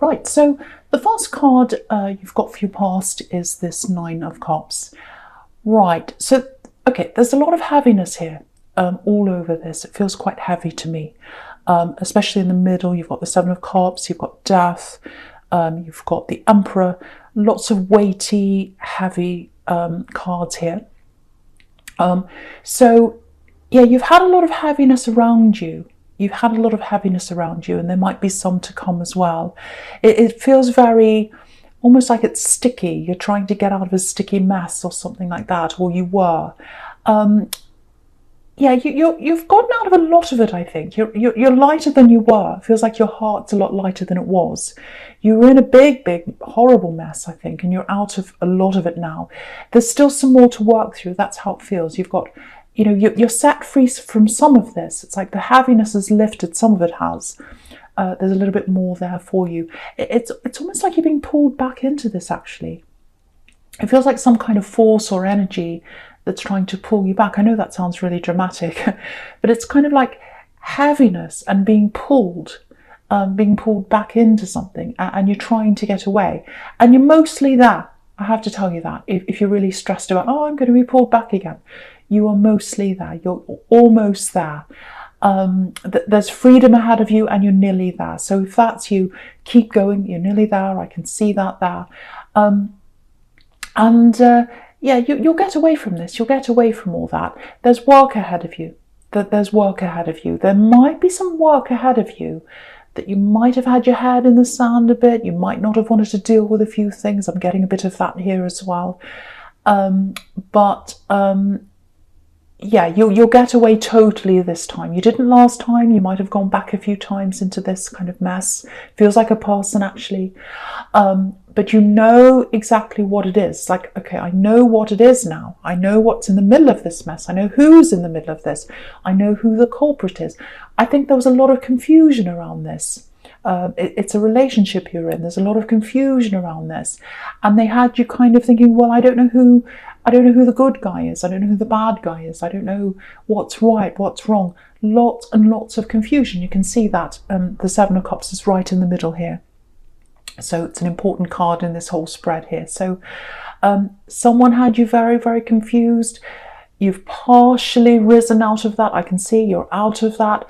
Right, so the first card you've got for your past is this Nine of Cups. Right, so, okay, there's a lot of heaviness here all over this. It feels quite heavy to me, especially in the middle. You've got the Seven of Cups, you've got Death, you've got the Emperor, lots of weighty, heavy cards here. So, yeah, you've had a lot of heaviness around you. You've had a lot of heaviness around you, and there might be some to come as well. It feels very, almost like it's sticky. You're trying to get out of a sticky mess or something like that, or you were. Yeah, you've gotten out of a lot of it, I think. You're lighter than you were. It feels like your heart's a lot lighter than it was. You were in a big, horrible mess, I think, and you're out of a lot of it now. There's still some more to work through. That's how it feels. You've got, you're set free from some of this. It's like the heaviness has lifted, some of it has. There's a little bit more there for you. It's almost like you're being pulled back into this, actually. It feels like some kind of force or energy that's trying to pull you back. I know that sounds really dramatic, but it's kind of like heaviness and being pulled back into something, and you're trying to get away. And you're mostly there. I have to tell you that. If you're really stressed about, oh, I'm going to be pulled back again, you are mostly there. You're almost there. There's freedom ahead of you, and you're nearly there. So if that's you, keep going. You're nearly there. I can see that there. Yeah, you'll get away from this. You'll get away from all that. There's work ahead of you. There's work ahead of you. There might be some work ahead of you that you might have had your head in the sand a bit. You might not have wanted to deal with a few things. I'm getting a bit of that here as well. Yeah, you'll get away totally this time. You didn't last time. You might have gone back a few times into this kind of mess. Feels like a person, actually. But you know exactly what it is. Like, okay, I know what it is now. I know what's in the middle of this mess. I know who's in the middle of this. I know who the culprit is. I think there was a lot of confusion around this. It's a relationship you're in. There's a lot of confusion around this. And they had you kind of thinking, well, I don't know who the good guy is. I don't know who the bad guy is. I don't know what's right, what's wrong. Lots and lots of confusion. You can see that the Seven of Cups is right in the middle here. So it's an important card in this whole spread here. So someone had you very, very confused. You've partially risen out of that. I can see you're out of that.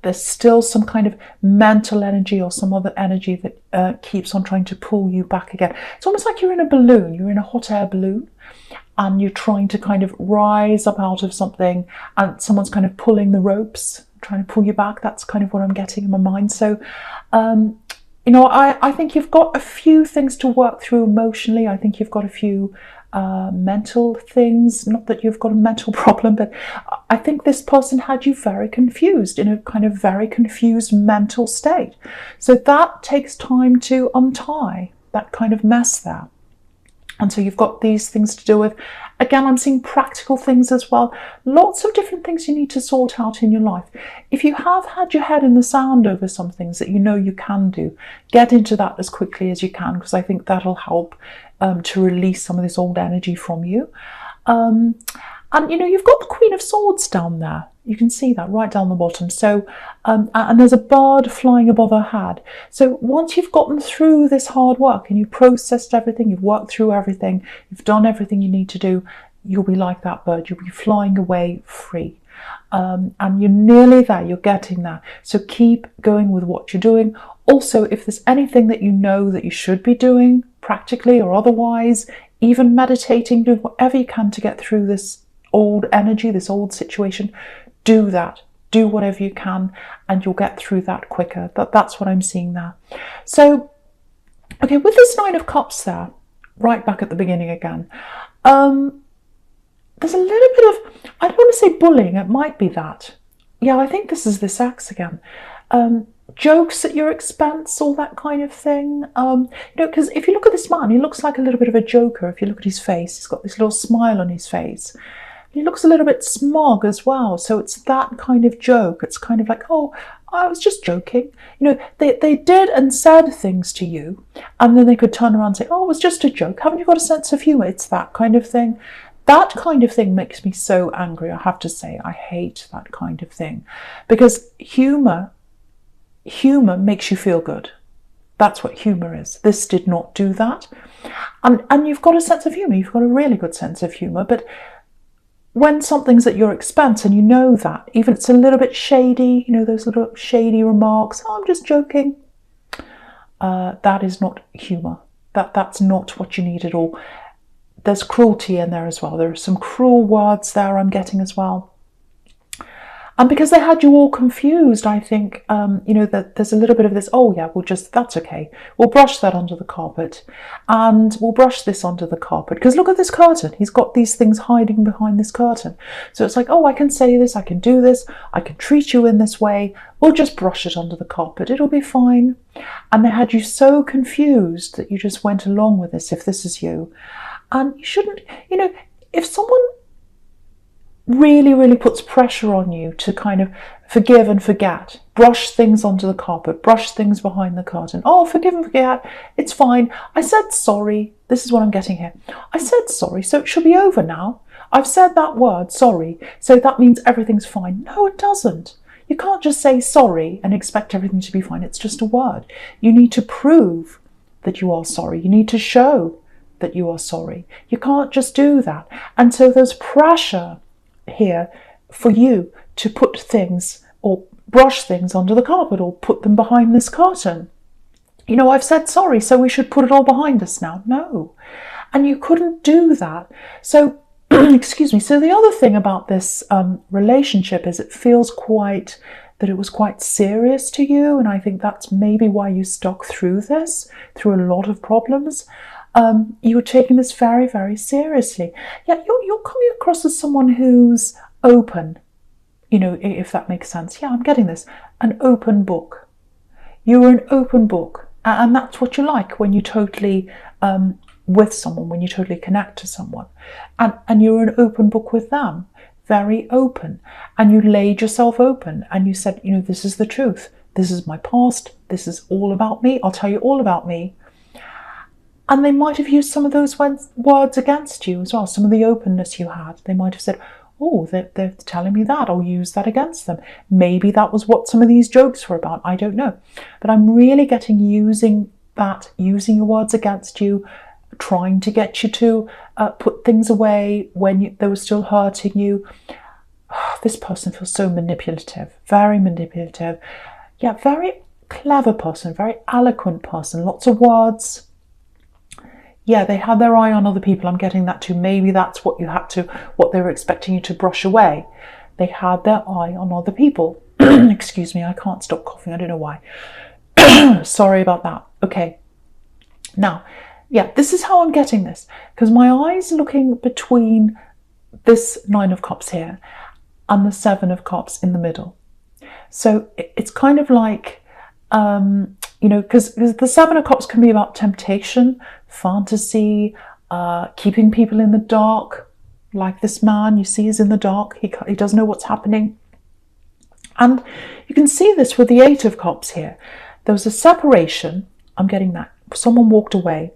There's still some kind of mental energy or some other energy that keeps on trying to pull you back again. It's almost like you're in a balloon. You're in a hot air balloon, and you're trying to kind of rise up out of something, and someone's kind of pulling the ropes, trying to pull you back. That's kind of what I'm getting in my mind. So, I think you've got a few things to work through emotionally. I think you've got a few mental things. Not that you've got a mental problem, but I think this person had you very confused, in a kind of very confused mental state. So that takes time to untie that kind of mess there. And so you've got these things to deal with. Again, I'm seeing practical things as well. Lots of different things you need to sort out in your life. If you have had your head in the sand over some things that you know you can do, get into that as quickly as you can, because I think that'll help to release some of this old energy from you. And you've got the Queen of Swords down there. You can see that right down the bottom. So, and there's a bird flying above her head. So once you've gotten through this hard work and you've processed everything, you've worked through everything, you've done everything you need to do, you'll be like that bird. You'll be flying away free. And you're nearly there. You're getting there. So keep going with what you're doing. Also, if there's anything that you know that you should be doing, practically or otherwise, even meditating, do whatever you can to get through this old energy, this old situation, do that. Do whatever you can, and you'll get through that quicker. That's what I'm seeing there. So, okay, with this Nine of Cups there, right back at the beginning again, there's a little bit of, I don't want to say bullying, it might be that. Yeah, I think this is this axe again. Jokes at your expense, all that kind of thing. Because if you look at this man, he looks like a little bit of a joker. If you look at his face, he's got this little smile on his face. He looks a little bit smug as well. So it's that kind of joke. It's kind of like, oh, I was just joking. They did and said things to you, and then they could turn around and say, oh, it was just a joke. Haven't you got a sense of humour? It's that kind of thing. That kind of thing makes me so angry, I have to say. I hate that kind of thing. Because humour makes you feel good. That's what humour is. This did not do that. And you've got a sense of humour. You've got a really good sense of humour. But when something's at your expense and you know that, even if it's a little bit shady, you know, those little shady remarks, oh, I'm just joking, that is not humour. That's not what you need at all. There's cruelty in there as well. There are some cruel words there I'm getting as well. And because they had you all confused, I think, you know, that there's a little bit of this, oh yeah, that's okay. We'll brush that under the carpet. And we'll brush this under the carpet. Because look at this curtain. He's got these things hiding behind this curtain. So it's like, oh, I can say this, I can do this, I can treat you in this way. We'll just brush it under the carpet. It'll be fine. And they had you so confused that you just went along with this, if this is you. And you shouldn't, you know, if someone really, really puts pressure on you to kind of forgive and forget, brush things onto the carpet, brush things behind the curtain. Oh, forgive and forget, it's fine. I said sorry. This is what I'm getting here. I said sorry, so it should be over now. I've said that word, sorry, so that means everything's fine. No, it doesn't. You can't just say sorry and expect everything to be fine. It's just a word. You need to prove that you are sorry. You need to show that you are sorry. You can't just do that. And so there's pressure here for you to put things or brush things under the carpet or put them behind this curtain. You know, I've said sorry, so we should put it all behind us now. No. And you couldn't do that. So, excuse me. So the other thing about this relationship is it feels that it was quite serious to you. And I think that's maybe why you stuck through this, through a lot of problems. You were taking this very, very seriously. Yeah, you're coming across as someone who's open, you know, if that makes sense. Yeah, I'm getting this. An open book. You're an open book. And that's what you like when you're totally with someone, when you totally connect to someone. And you're an open book with them. Very open. And you laid yourself open and you said, you know, this is the truth. This is my past. This is all about me. I'll tell you all about me. And they might have used some of those words against you as well, some of the openness you had. They might have said, oh, they're telling me that, I'll use that against them. Maybe that was what some of these jokes were about, I don't know. But I'm really getting using your words against you, trying to get you to put things away when they were still hurting you. This person feels so manipulative, very manipulative. Yeah, very clever person, very eloquent person, lots of words. Yeah, they had their eye on other people. I'm getting that too. Maybe that's what they were expecting you to brush away. They had their eye on other people. Excuse me, I can't stop coughing. I don't know why. Sorry about that. Okay. Now, yeah, this is how I'm getting this. Because my eye's looking between this 9 of Cups here and the 7 of Cups in the middle. So it's kind of like, you know, because the 7 of Cups can be about temptation, fantasy, keeping people in the dark, like this man you see is in the dark. He doesn't know what's happening. And you can see this with the 8 of Cups here. There was a separation. I'm getting that. Someone walked away.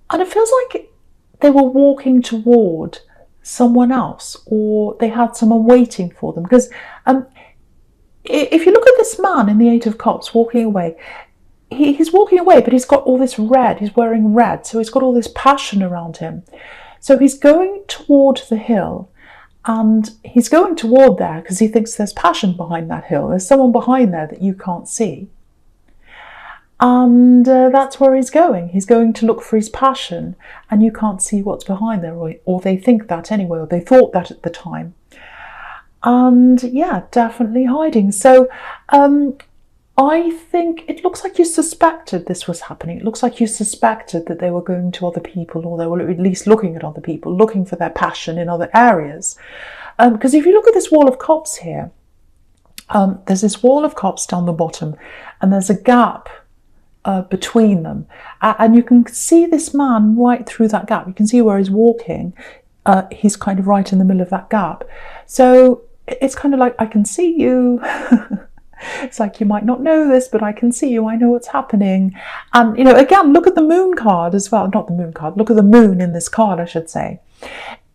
And it feels like they were walking toward someone else, or they had someone waiting for them. Because if you look at this man in the 8 of Cups walking away, he's walking away, but he's got all this red. He's wearing red, so he's got all this passion around him. So he's going toward the hill, and he's going toward there because he thinks there's passion behind that hill. There's someone behind there that you can't see. And that's where he's going. He's going to look for his passion, and you can't see what's behind there, or they think that anyway, or they thought that at the time. And yeah, definitely hiding. So I think it looks like you suspected this was happening. It looks like you suspected that they were going to other people, or they were at least looking at other people, looking for their passion in other areas. Because if you look at this wall of cups here, there's this wall of cups down the bottom, and there's a gap between them. And you can see this man right through that gap. You can see where he's walking. He's kind of right in the middle of that gap. So it's kind of like, I can see you. It's like, you might not know this, but I can see you. I know what's happening. And, again, look at the moon card as well. Not the moon card. Look at the moon in this card, I should say.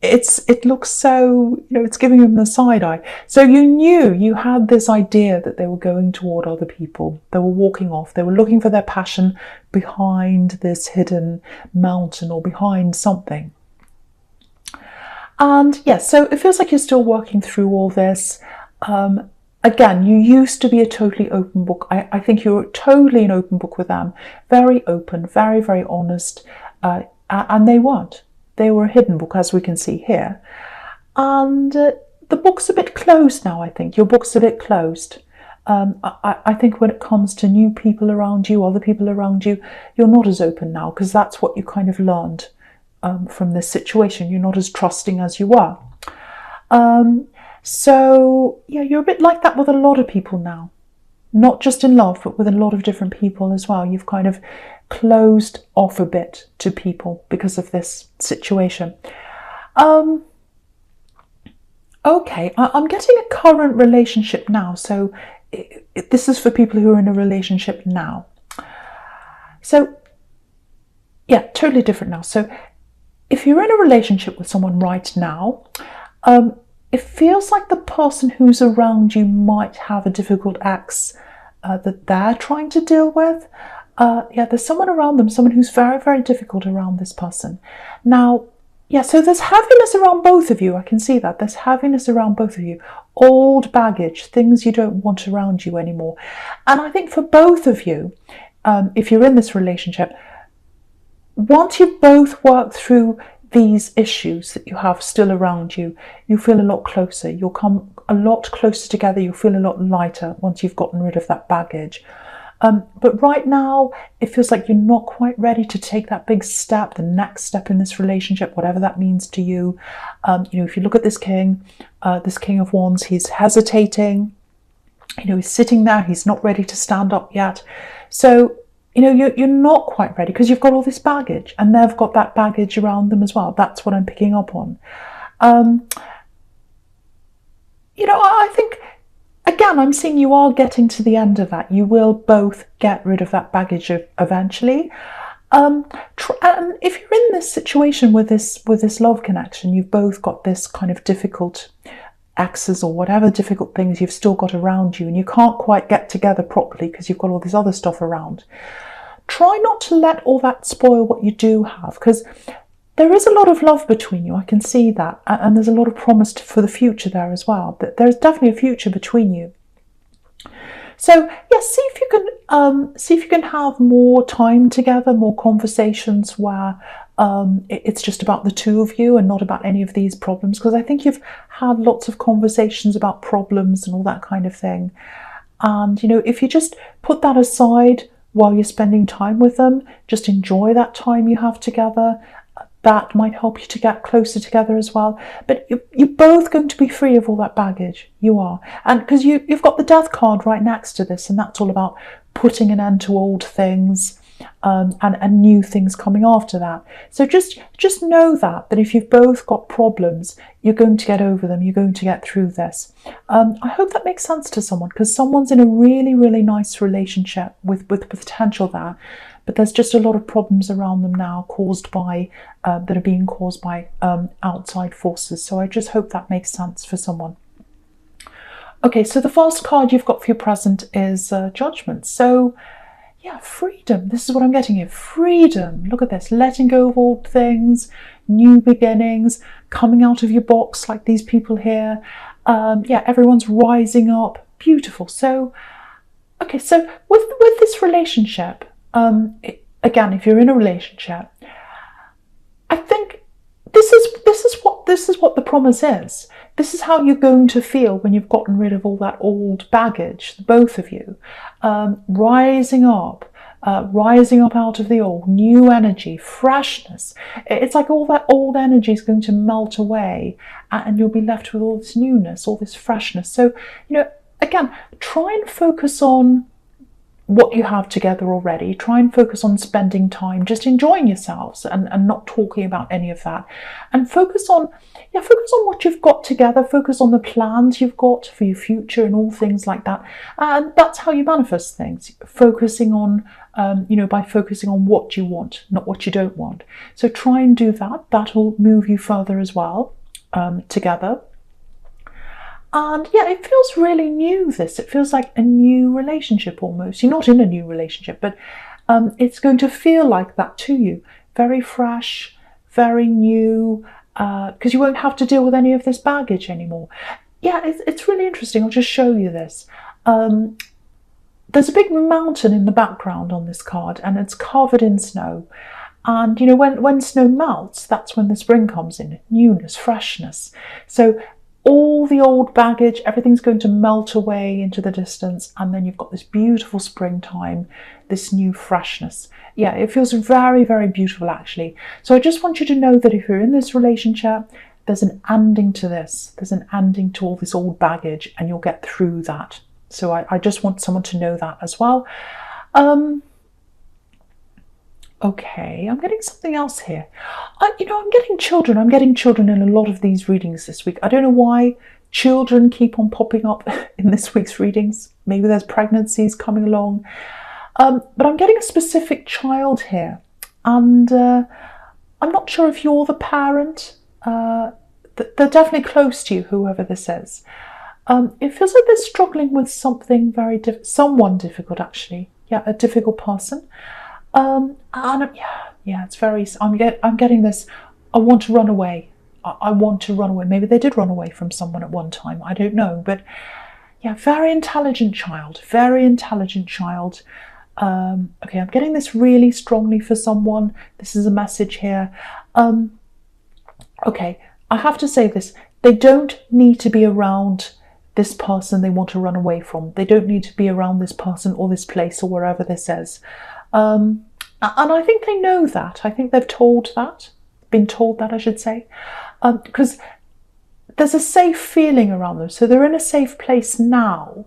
it looks so, it's giving them the side eye. So you knew, you had this idea that they were going toward other people. They were walking off. They were looking for their passion behind this hidden mountain or behind something. And yes, so it feels like you're still working through all this. Again, you used to be a totally open book. I think you were totally an open book with them. Very open, very, very honest. And they weren't. They were a hidden book, as we can see here. And the book's a bit closed now, I think. Your book's a bit closed. I think when it comes to new people around you, other people around you, you're not as open now, because that's what you kind of learned from this situation. You're not as trusting as you were. So, yeah, you're a bit like that with a lot of people now. Not just in love, but with a lot of different people as well. You've kind of closed off a bit to people because of this situation. Okay, I'm getting a current relationship now. So this is for people who are in a relationship now. So, yeah, totally different now. So if you're in a relationship with someone right now, it feels like the person who's around you might have a difficult ex that they're trying to deal with. Yeah, there's someone around them, someone who's very, very difficult around this person. Now, yeah, so there's heaviness around both of you. I can see that. There's heaviness around both of you. Old baggage, things you don't want around you anymore. And I think for both of you, if you're in this relationship, once you've both worked through these issues that you have still around you, you feel a lot closer. You'll come a lot closer together. You'll feel a lot lighter once you've gotten rid of that baggage. But right now, it feels like you're not quite ready to take that big step, the next step in this relationship, whatever that means to you. If you look at this King of Wands, he's hesitating. He's sitting there. He's not ready to stand up yet. So, you're not quite ready because you've got all this baggage, and they've got that baggage around them as well. That's what I'm picking up on. I think, again, I'm seeing you are getting to the end of that. You will both get rid of that baggage eventually. And if you're in this situation with this love connection, you've both got this kind of difficult exes or whatever difficult things you've still got around you, and you can't quite get together properly because you've got all this other stuff around. Try not to let all that spoil what you do have, because there is a lot of love between you. I can see that, and there's a lot of promise for the future there as well. But there's definitely a future between you. So yeah, see if you can have more time together, more conversations where it's just about the two of you and not about any of these problems, because I think you've had lots of conversations about problems and all that kind of thing. And if you just put that aside while you're spending time with them, just enjoy that time you have together. That might help you to get closer together as well. But you're both going to be free of all that baggage. You are. And because you've got the Death card right next to this, and that's all about putting an end to old things and new things coming after that. So just know that if you've both got problems, you're going to get over them. You're going to get through this. I hope that makes sense to someone, because someone's in a really, really nice relationship with potential there. But there's just a lot of problems around them now that are being caused by outside forces. So I just hope that makes sense for someone. Okay, so the first card you've got for your present is Judgment. So yeah, freedom. This is what I'm getting here. Freedom. Look at this. Letting go of old things, new beginnings, coming out of your box like these people here. Yeah, everyone's rising up. Beautiful. So, okay, so with this relationship, again, if you're in a relationship, I think this is what the promise is. This is how you're going to feel when you've gotten rid of all that old baggage, both of you, rising up out of the old, new energy, freshness. It's like all that old energy is going to melt away, and you'll be left with all this newness, all this freshness. So, again, try and focus on what you have together already. Try and focus on spending time just enjoying yourselves and not talking about any of that, and focus on what you've got together. Focus on the plans you've got for your future and all things like that. And that's how you manifest things, focusing on by focusing on what you want, not what you don't want. So try and do that. That'll move you further as well, together. And yeah, it feels really new, this. It feels like a new relationship almost. You're not in a new relationship, but it's going to feel like that to you. Very fresh, very new, because you won't have to deal with any of this baggage anymore. Yeah, it's really interesting. I'll just show you this. There's a big mountain in the background on this card, and it's covered in snow. And you know, when snow melts, that's when the spring comes in. Newness, freshness. So all the old baggage, everything's going to melt away into the distance, and then you've got this beautiful springtime, this new freshness. Yeah, it feels very, very beautiful actually. So I just want you to know that if you're in this relationship, there's an ending to this. There's an ending to all this old baggage, and you'll get through that. So I just want someone to know that as well. Okay, I'm getting something else here. I'm getting children. I'm getting children in a lot of these readings this week. I don't know why children keep on popping up in this week's readings. Maybe there's pregnancies coming along. But I'm getting a specific child here. And I'm not sure if you're the parent. They're definitely close to you, whoever this is. It feels like they're struggling with something very someone difficult, actually. Yeah, a difficult person. And it's very. I'm getting this. I want to run away. I want to run away. Maybe they did run away from someone at one time. I don't know, but yeah, very intelligent child. Very intelligent child. Okay, I'm getting this really strongly for someone. This is a message here. Okay, I have to say this. They don't need to be around this person they want to run away from. They don't need to be around this person or this place or wherever this is. And I think they know that. I think they've been told that, I should say, because there's a safe feeling around them. So they're in a safe place now,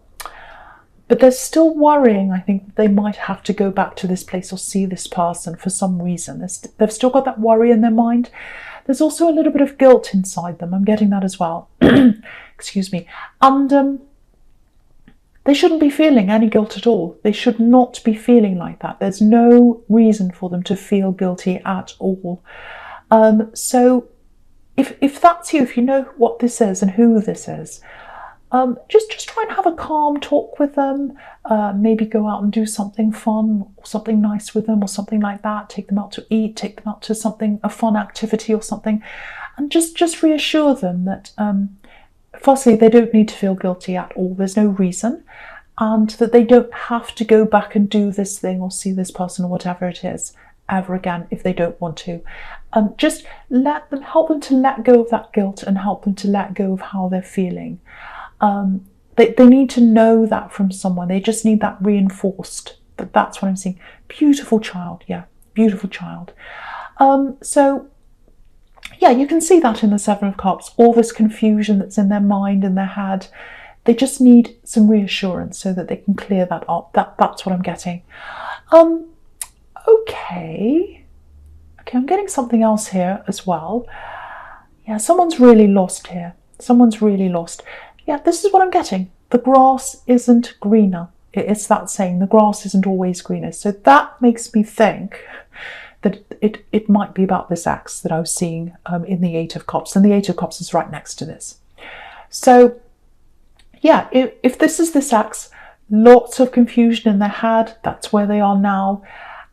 but they're still worrying. I think they might have to go back to this place or see this person for some reason. They've still got that worry in their mind. There's also a little bit of guilt inside them. I'm getting that as well. Excuse me. And they shouldn't be feeling any guilt at all. They should not be feeling like that. There's no reason for them to feel guilty at all. So if that's you, if you know what this is and who this is, just try and have a calm talk with them. Maybe go out and do something fun or something nice with them or something like that. Take them out to eat, take them out to a fun activity or something, and just reassure them that firstly, they don't need to feel guilty at all. There's no reason, and that they don't have to go back and do this thing or see this person or whatever it is ever again if they don't want to. Just help them to let go of that guilt and help them to let go of how they're feeling. They need to know that from someone. They just need that reinforced. That's what I'm seeing. Beautiful child, yeah, beautiful child. So yeah, you can see that in the Seven of Cups, all this confusion that's in their mind and their head. They just need some reassurance so that they can clear that up. That's what I'm getting. Okay, I'm getting something else here as well. Yeah, someone's really lost here. Someone's really lost. Yeah, this is what I'm getting. The grass isn't greener. It's that saying, the grass isn't always greener. So that makes me think that it might be about this axe that I was seeing in the Eight of Cups. And the Eight of Cups is right next to this. So yeah, if this is this axe, lots of confusion in their head. That's where they are now.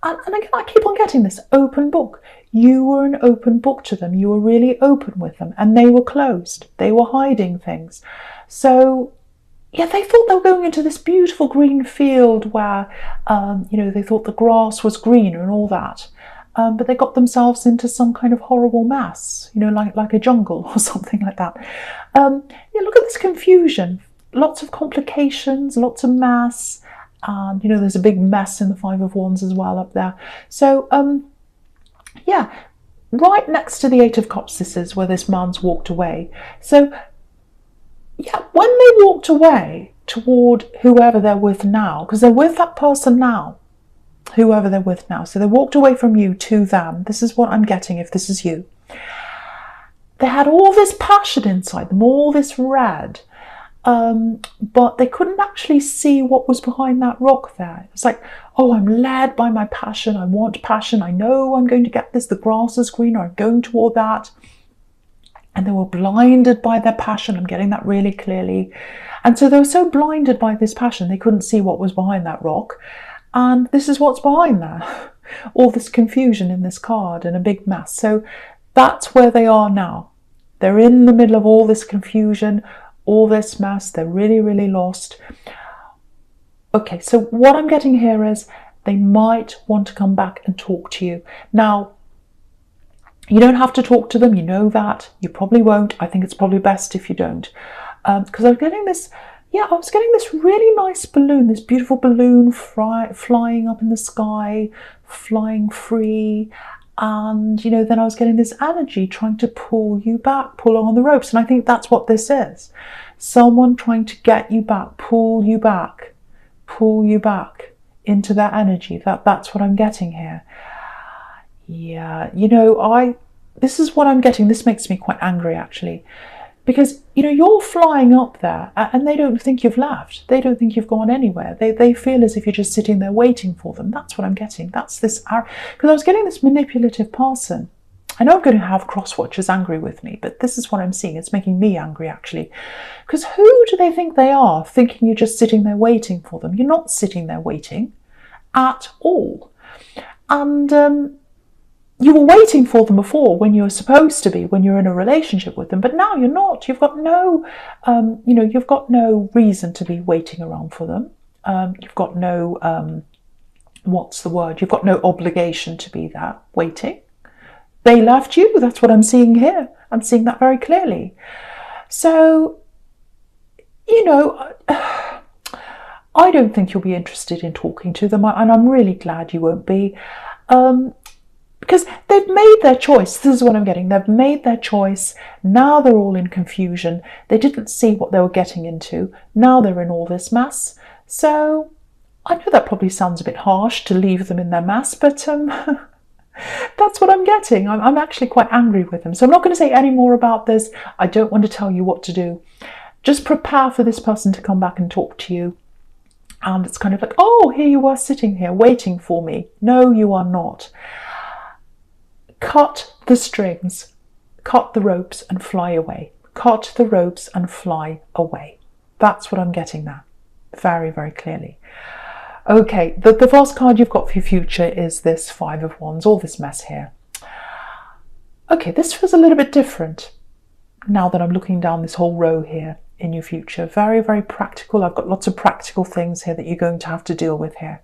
And again, I keep on getting this open book. You were an open book to them. You were really open with them, and they were closed. They were hiding things. So yeah, they thought they were going into this beautiful green field where, they thought the grass was greener and all that. But they got themselves into some kind of horrible mess, like a jungle or something like that. Look at this confusion. Lots of complications, lots of mess. And, there's a big mess in the Five of Wands as well up there. So, yeah, right next to the Eight of Cups, this is where this man's walked away. So, yeah, when they walked away, toward whoever they're with now, because they're with that person now, whoever they're with now. So they walked away from you to them. This is what I'm getting if this is you. They had all this passion inside them, all this red, but they couldn't actually see what was behind that rock there. It's like, oh, I'm led by my passion. I want passion. I know I'm going to get this. The grass is green, or I'm going toward that. And they were blinded by their passion. I'm getting that really clearly. And so they were so blinded by this passion, they couldn't see what was behind that rock. And this is what's behind there. All this confusion in this card and a big mess. So that's where they are now. They're in the middle of all this confusion, all this mess. They're really, really lost. Okay, so what I'm getting here is they might want to come back and talk to you. Now, you don't have to talk to them. You know that. You probably won't. I think it's probably best if you don't. Because I'm getting this, I was getting this really nice balloon, this beautiful balloon flying up in the sky, flying free. And, then I was getting this energy trying to pull you back, pull on the ropes. And I think that's what this is. Someone trying to get you back, pull you back into that energy. That's what I'm getting here. Yeah, this is what I'm getting. This makes me quite angry, actually. Because, you're flying up there and they don't think you've left. They don't think you've gone anywhere. They feel as if you're just sitting there waiting for them. That's what I'm getting. That's this, because I was getting this manipulative person. I know I'm going to have cross-watchers angry with me, but this is what I'm seeing. It's making me angry, actually. Because who do they think they are, thinking you're just sitting there waiting for them? You're not sitting there waiting at all. And, you were waiting for them before when you were supposed to be, when you're in a relationship with them, but now you're not. You've got no, you've got no reason to be waiting around for them. You've got no, what's the word? You've got no obligation to be there waiting. They left you. That's what I'm seeing here. I'm seeing that very clearly. So, I don't think you'll be interested in talking to them, and I'm really glad you won't be. Because they've made their choice. This is what I'm getting. They've made their choice. Now they're all in confusion. They didn't see what they were getting into. Now they're in all this mess. So I know that probably sounds a bit harsh to leave them in their mess, but that's what I'm getting. I'm actually quite angry with them. So I'm not going to say any more about this. I don't want to tell you what to do. Just prepare for this person to come back and talk to you. And it's kind of like, oh, here you are sitting here waiting for me. No, you are not. Cut the strings, cut the ropes and fly away. Cut the ropes and fly away. That's what I'm getting now, very, very clearly. Okay, the first card you've got for your future is this Five of Wands, all this mess here. Okay, this feels a little bit different now that I'm looking down this whole row here in your future. Very, very practical. I've got lots of practical things here that you're going to have to deal with here.